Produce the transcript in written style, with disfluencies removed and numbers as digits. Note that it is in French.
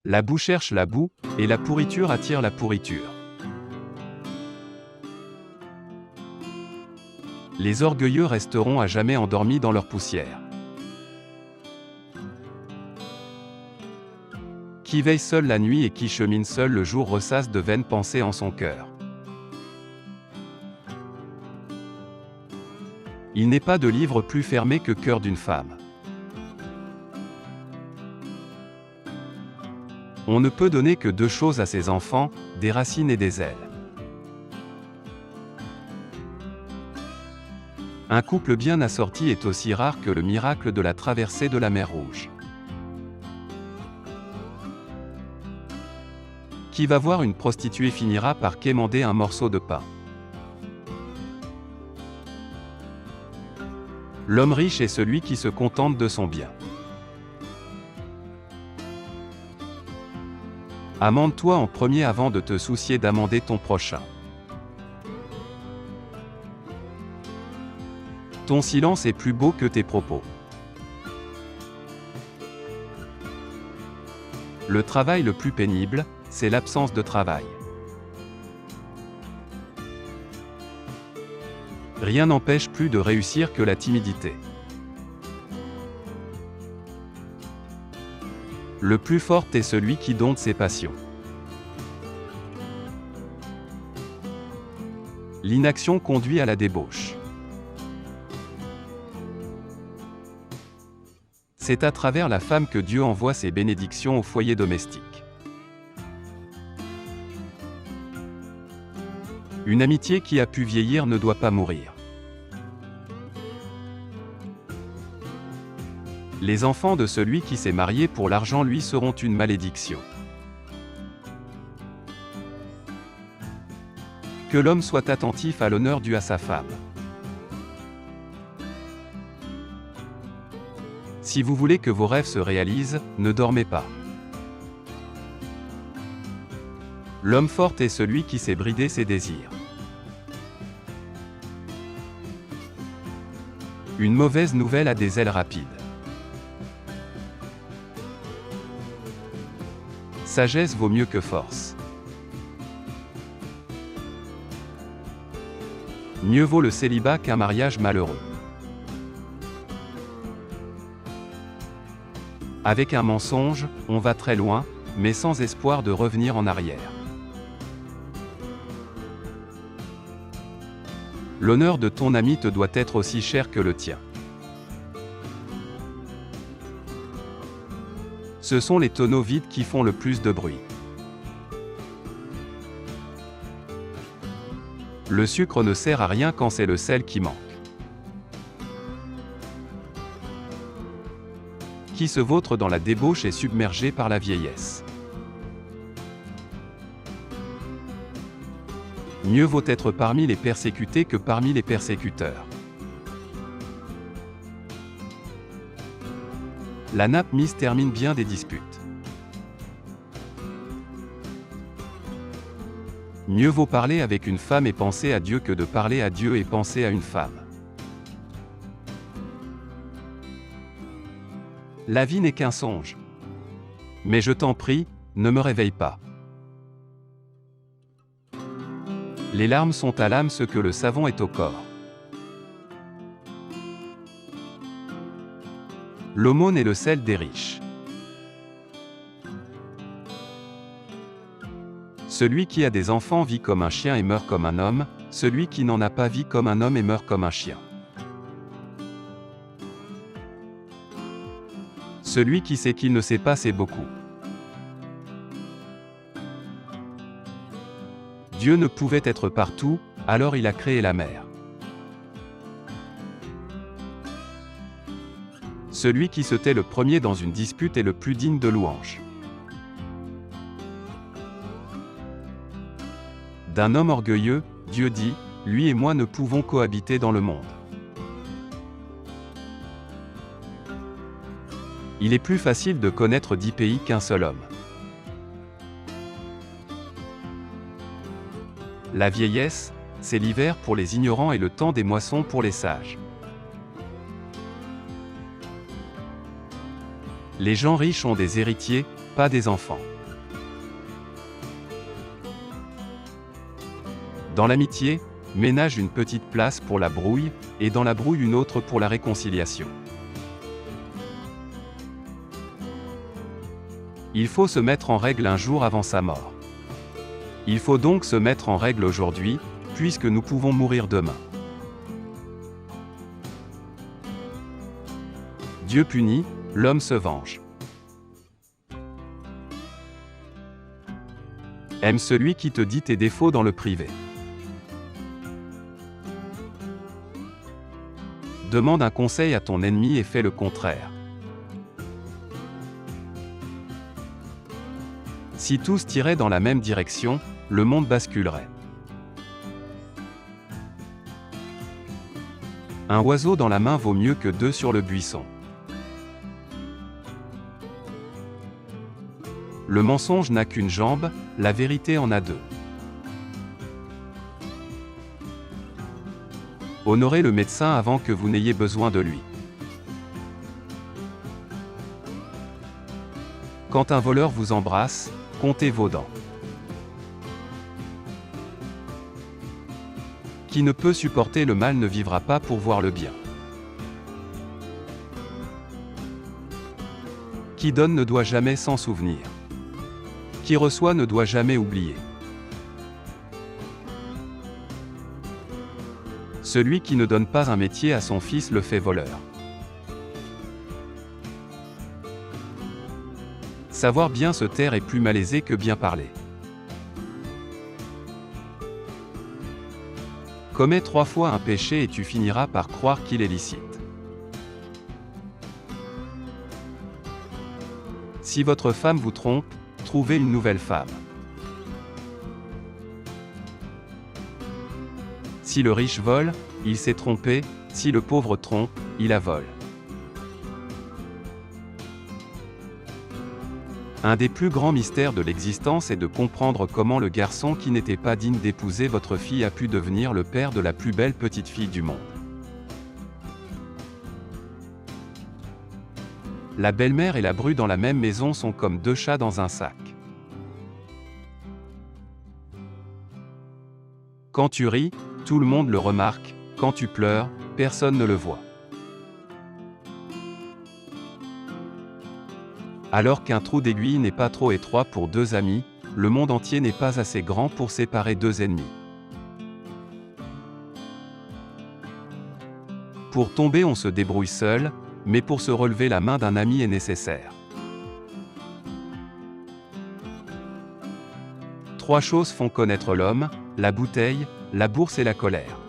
La boue cherche la boue, et la pourriture attire la pourriture. Les orgueilleux resteront à jamais endormis dans leur poussière. Qui veille seul la nuit et qui chemine seul le jour ressasse de vaines pensées en son cœur. Il n'est pas de livre plus fermé que cœur d'une femme. On ne peut donner que deux choses à ses enfants, des racines et des ailes. Un couple bien assorti est aussi rare que le miracle de la traversée de la mer Rouge. Qui va voir une prostituée finira par quémander un morceau de pain. L'homme riche est celui qui se contente de son bien. Amende-toi en premier avant de te soucier d'amender ton prochain. Ton silence est plus beau que tes propos. Le travail le plus pénible, c'est l'absence de travail. Rien n'empêche plus de réussir que la timidité. Le plus fort est celui qui dompte ses passions. L'inaction conduit à la débauche. C'est à travers la femme que Dieu envoie ses bénédictions au foyer domestique. Une amitié qui a pu vieillir ne doit pas mourir. Les enfants de celui qui s'est marié pour l'argent lui seront une malédiction. Que l'homme soit attentif à l'honneur dû à sa femme. Si vous voulez que vos rêves se réalisent, ne dormez pas. L'homme fort est celui qui sait brider ses désirs. Une mauvaise nouvelle a des ailes rapides. Sagesse vaut mieux que force. Mieux vaut le célibat qu'un mariage malheureux. Avec un mensonge, on va très loin, mais sans espoir de revenir en arrière. L'honneur de ton ami te doit être aussi cher que le tien. Ce sont les tonneaux vides qui font le plus de bruit. Le sucre ne sert à rien quand c'est le sel qui manque. Qui se vautre dans la débauche est submergé par la vieillesse. Mieux vaut être parmi les persécutés que parmi les persécuteurs. La nappe mise termine bien des disputes. Mieux vaut parler avec une femme et penser à Dieu que de parler à Dieu et penser à une femme. La vie n'est qu'un songe. Mais je t'en prie, ne me réveille pas. Les larmes sont à l'âme ce que le savon est au corps. L'aumône est le sel des riches. Celui qui a des enfants vit comme un chien et meurt comme un homme, celui qui n'en a pas vit comme un homme et meurt comme un chien. Celui qui sait qu'il ne sait pas sait beaucoup. Dieu ne pouvait être partout, alors il a créé la mer. Celui qui se tait le premier dans une dispute est le plus digne de louange. D'un homme orgueilleux, Dieu dit, « Lui et moi ne pouvons cohabiter dans le monde. » Il est plus facile de connaître 10 pays qu'un seul homme. La vieillesse, c'est l'hiver pour les ignorants et le temps des moissons pour les sages. Les gens riches ont des héritiers, pas des enfants. Dans l'amitié, ménage une petite place pour la brouille, et dans la brouille une autre pour la réconciliation. Il faut se mettre en règle un jour avant sa mort. Il faut donc se mettre en règle aujourd'hui, puisque nous pouvons mourir demain. Dieu punit, l'homme se venge. Aime celui qui te dit tes défauts dans le privé. Demande un conseil à ton ennemi et fais le contraire. Si tous tiraient dans la même direction, le monde basculerait. Un oiseau dans la main vaut mieux que deux sur le buisson. Le mensonge n'a qu'une jambe, la vérité en a deux. Honorez le médecin avant que vous n'ayez besoin de lui. Quand un voleur vous embrasse, comptez vos dents. Qui ne peut supporter le mal ne vivra pas pour voir le bien. Qui donne ne doit jamais s'en souvenir. Qui reçoit ne doit jamais oublier. Celui qui ne donne pas un métier à son fils le fait voleur. Savoir bien se taire est plus malaisé que bien parler. Commets 3 fois un péché et tu finiras par croire qu'il est licite. Si votre femme vous trompe, trouvez une nouvelle femme. Si le riche vole, il s'est trompé, si le pauvre trompe, il la vole. Un des plus grands mystères de l'existence est de comprendre comment le garçon qui n'était pas digne d'épouser votre fille a pu devenir le père de la plus belle petite fille du monde. La belle-mère et la bru dans la même maison sont comme deux chats dans un sac. Quand tu ris, tout le monde le remarque, quand tu pleures, personne ne le voit. Alors qu'un trou d'aiguille n'est pas trop étroit pour deux amis, le monde entier n'est pas assez grand pour séparer deux ennemis. Pour tomber on se débrouille seul, mais pour se relever la main d'un ami est nécessaire. 3 choses font connaître l'homme, la bouteille, la bourse et la colère.